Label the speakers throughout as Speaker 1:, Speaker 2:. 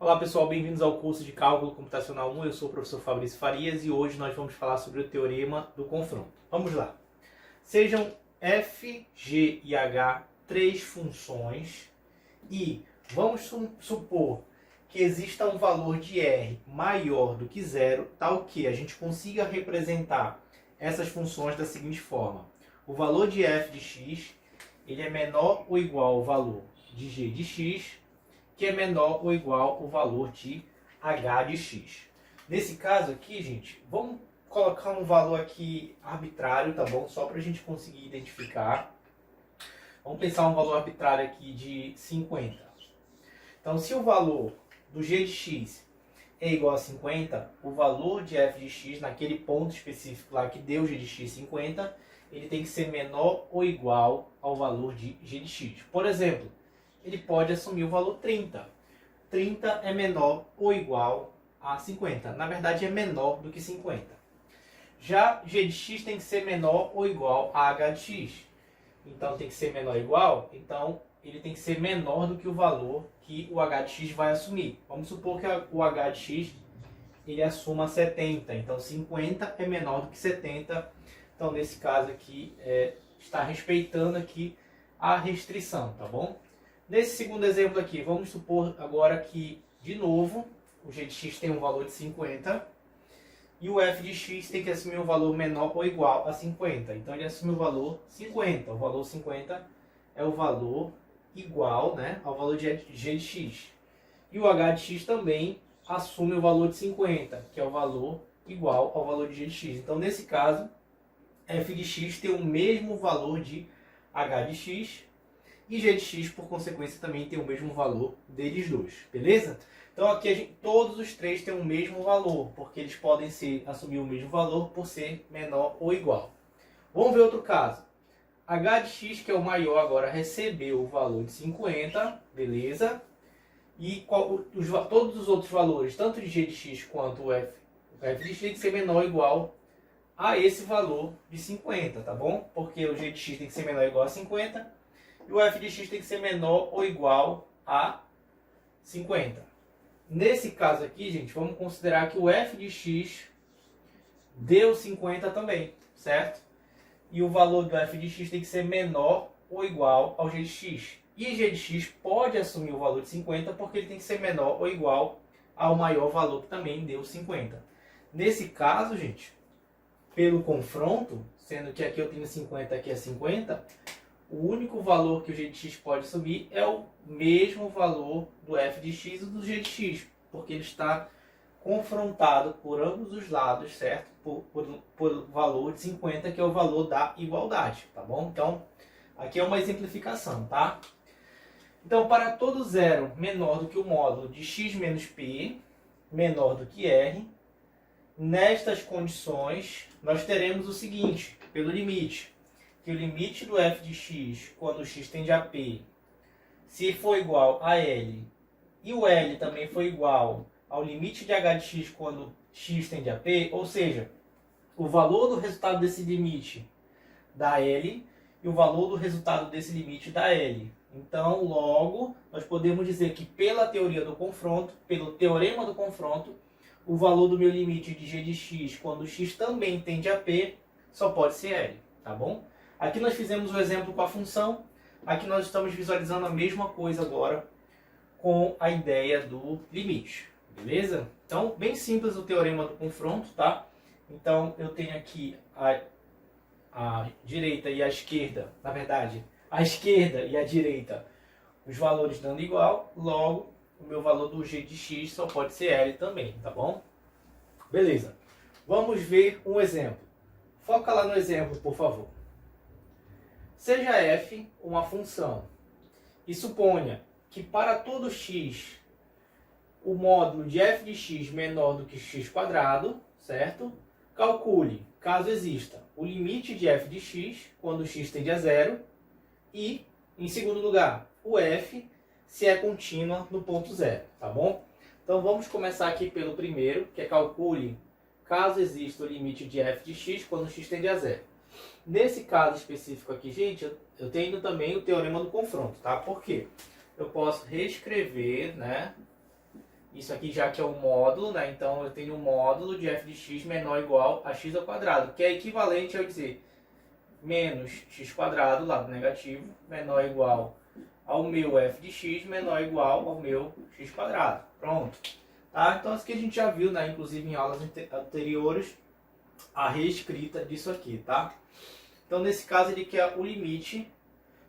Speaker 1: Olá pessoal, bem-vindos ao curso de Cálculo Computacional 1. Eu sou o professor Fabrício Farias e hoje nós vamos falar sobre o teorema do confronto. Vamos lá. Sejam f, g e h três funções e vamos supor que exista um valor de r maior do que zero, tal que a gente consiga representar essas funções da seguinte forma. O valor de f de x ele é menor ou igual ao valor de g de x, que é menor ou igual ao valor de h de x. Nesse caso aqui, gente, vamos colocar um valor aqui arbitrário, tá bom? Só para a gente conseguir identificar. Vamos pensar um valor arbitrário aqui de 50. Então, se o valor do g de x é igual a 50, o valor de f de x, naquele ponto específico lá que deu g de x 50, ele tem que ser menor ou igual ao valor de g de x. Por exemplo, ele pode assumir o valor 30. 30 é menor ou igual a 50. Na verdade, é menor do que 50. Já g de x tem que ser menor ou igual a h de x. Então, tem que ser menor ou igual. Então, ele tem que ser menor do que o valor que o h de x vai assumir. Vamos supor que o h de x ele assuma 70. Então, 50 é menor do que 70. Então, nesse caso aqui, está respeitando aqui a restrição, tá bom? Nesse segundo exemplo aqui, vamos supor agora que, de novo, o g de x tem um valor de 50 e o f de x tem que assumir um valor menor ou igual a 50. Então, ele assume o valor 50. O valor 50 é o valor igual, né, ao valor de g de x. E o h de x também assume o valor de 50, que é o valor igual ao valor de g de x. Então, nesse caso, f de x tem o mesmo valor de h de x e g de x, por consequência, também tem o mesmo valor deles dois, beleza? Então aqui todos os três têm o mesmo valor, porque eles podem assumir o mesmo valor por ser menor ou igual. Vamos ver outro caso. H de x, que é o maior agora, recebeu o valor de 50, beleza? E todos os outros valores, tanto de g de x quanto o f de x, tem que ser menor ou igual a esse valor de 50, tá bom? Porque o g de x tem que ser menor ou igual a 50 e o f de x tem que ser menor ou igual a 50. Nesse caso aqui, gente, vamos considerar que o f de x deu 50 também, certo? E o valor do f de x tem que ser menor ou igual ao g de x. E g de x pode assumir o valor de 50 porque ele tem que ser menor ou igual ao maior valor que também deu 50. Nesse caso, gente, pelo confronto, sendo que aqui eu tenho 50 aqui é 50, o único valor que o g de x pode assumir é o mesmo valor do f de x e do g de x, porque ele está confrontado por ambos os lados, certo? Por valor de 50, que é o valor da igualdade, tá bom? Então, aqui é uma exemplificação, tá? Então, para todo zero menor do que o módulo de x menos p, menor do que r, nestas condições, nós teremos o seguinte, pelo limite, que o limite do f de x, quando x tende a p, se for igual a L, e o L também for igual ao limite de h de x quando x tende a p, ou seja, o valor do resultado desse limite dá L e o valor do resultado desse limite dá L. Então, logo, nós podemos dizer que pela teoria do confronto, pelo teorema do confronto, o valor do meu limite de g de x quando x também tende a p só pode ser L, tá bom? Aqui nós fizemos o exemplo com a função, aqui nós estamos visualizando a mesma coisa agora com a ideia do limite, beleza? Então, bem simples o teorema do confronto, tá? Então, eu tenho aqui a direita e a esquerda, na verdade, a esquerda e a direita, os valores dando igual, logo, o meu valor do g de x só pode ser L também, tá bom? Beleza. Vamos ver um exemplo. Foca lá no exemplo, por favor. Seja f uma função e suponha que para todo x o módulo de f de x menor do que x², certo? Calcule, caso exista, o limite de f de x quando x tende a zero e, em segundo lugar, o f se é contínua no ponto zero, tá bom? Então vamos começar aqui pelo primeiro, que é calcule caso exista o limite de f de x quando x tende a zero. Nesse caso específico aqui, gente, eu tenho também o teorema do confronto, tá? Por quê? Eu posso reescrever, né, Isso aqui já que é um módulo, né? Então eu tenho um módulo de f de x menor ou igual a x ao quadrado, que é equivalente a eu dizer menos x quadrado, lado negativo, menor ou igual ao meu f de x menor ou igual ao meu x quadrado. Pronto. Tá? Então isso aqui a gente já viu, né? Inclusive em aulas anteriores, a reescrita disso aqui, tá? Então nesse caso ele quer o limite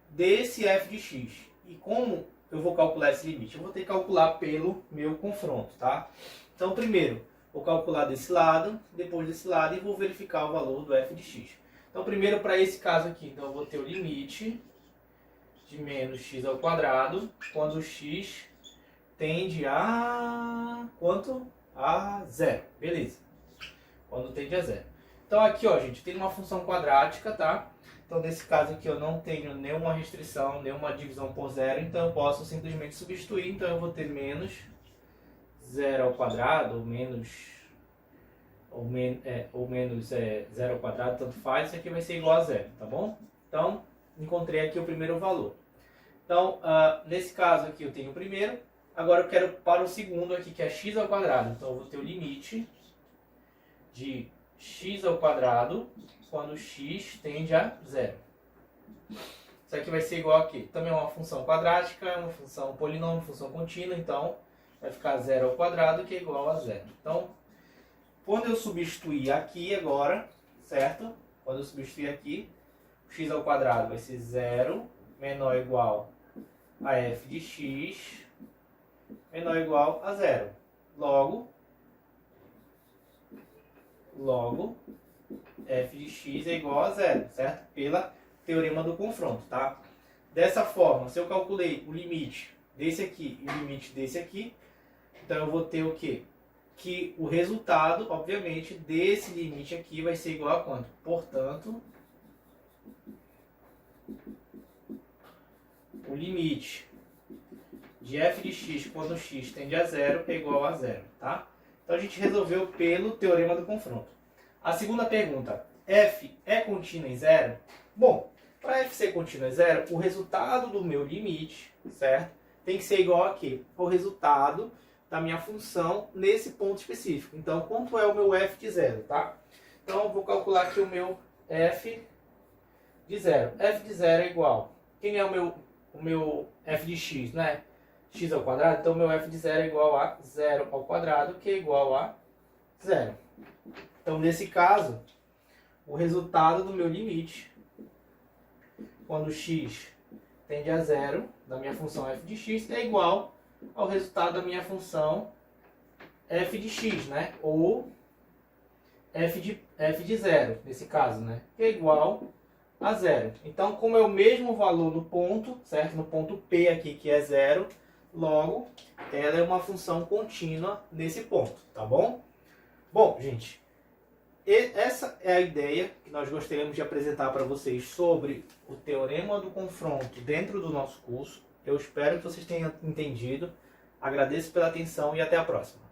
Speaker 1: desse f de x. E como eu vou calcular esse limite? Eu vou ter que calcular pelo meu confronto, tá? Então primeiro, vou calcular desse lado, depois desse lado e vou verificar o valor do f de x. Então primeiro para esse caso aqui, então eu vou ter o limite de menos x ao quadrado quando x tende a quanto? A zero, beleza. Quando tende a zero. Então aqui, ó, gente, tem uma função quadrática, tá? Então nesse caso aqui eu não tenho nenhuma restrição, nenhuma divisão por zero, então eu posso simplesmente substituir. Então eu vou ter menos zero ao quadrado, ou menos zero ao quadrado, tanto faz, isso aqui vai ser igual a zero, tá bom? Então, encontrei aqui o primeiro valor. Então, nesse caso aqui eu tenho o primeiro, agora eu quero para o segundo aqui, que é x ao quadrado. Então eu vou ter o limite de x ao quadrado quando x tende a zero. Isso aqui vai ser igual a quê? Também é uma função quadrática, uma função polinômio, função contínua, então vai ficar zero ao quadrado, que é igual a zero. Então, quando eu substituir aqui agora, certo? Quando eu substituir aqui, o x ao quadrado vai ser zero menor ou igual a f de x menor ou igual a zero. Logo, f de x é igual a zero, certo? Pela teorema do confronto, tá? Dessa forma, se eu calculei o limite desse aqui e o limite desse aqui, então eu vou ter o quê? Que o resultado, obviamente, desse limite aqui vai ser igual a quanto? Portanto, o limite de f de x quando x tende a zero é igual a zero, tá? Então a gente resolveu pelo teorema do confronto. A segunda pergunta, f é contínuo em zero? Bom, para f ser contínuo em zero, o resultado do meu limite, certo? Tem que ser igual a quê? O resultado da minha função nesse ponto específico. Então, quanto é o meu f de zero, tá? Então, eu vou calcular aqui o meu f de zero. F de zero é igual. Quem é o meu f de x, né? X ao quadrado. Então, o meu f de zero é igual a zero ao quadrado, que é igual a zero. Então, nesse caso, o resultado do meu limite, quando x tende a zero, da minha função f de x, é igual ao resultado da minha função f de x, né? Ou f de zero, nesse caso, né? Que é igual a zero. Então, como é o mesmo valor no ponto, certo? No ponto P aqui, que é zero, logo, ela é uma função contínua nesse ponto, tá bom? Bom, gente, essa é a ideia que nós gostaríamos de apresentar para vocês sobre o teorema do confronto dentro do nosso curso. Eu espero que vocês tenham entendido. Agradeço pela atenção e até a próxima.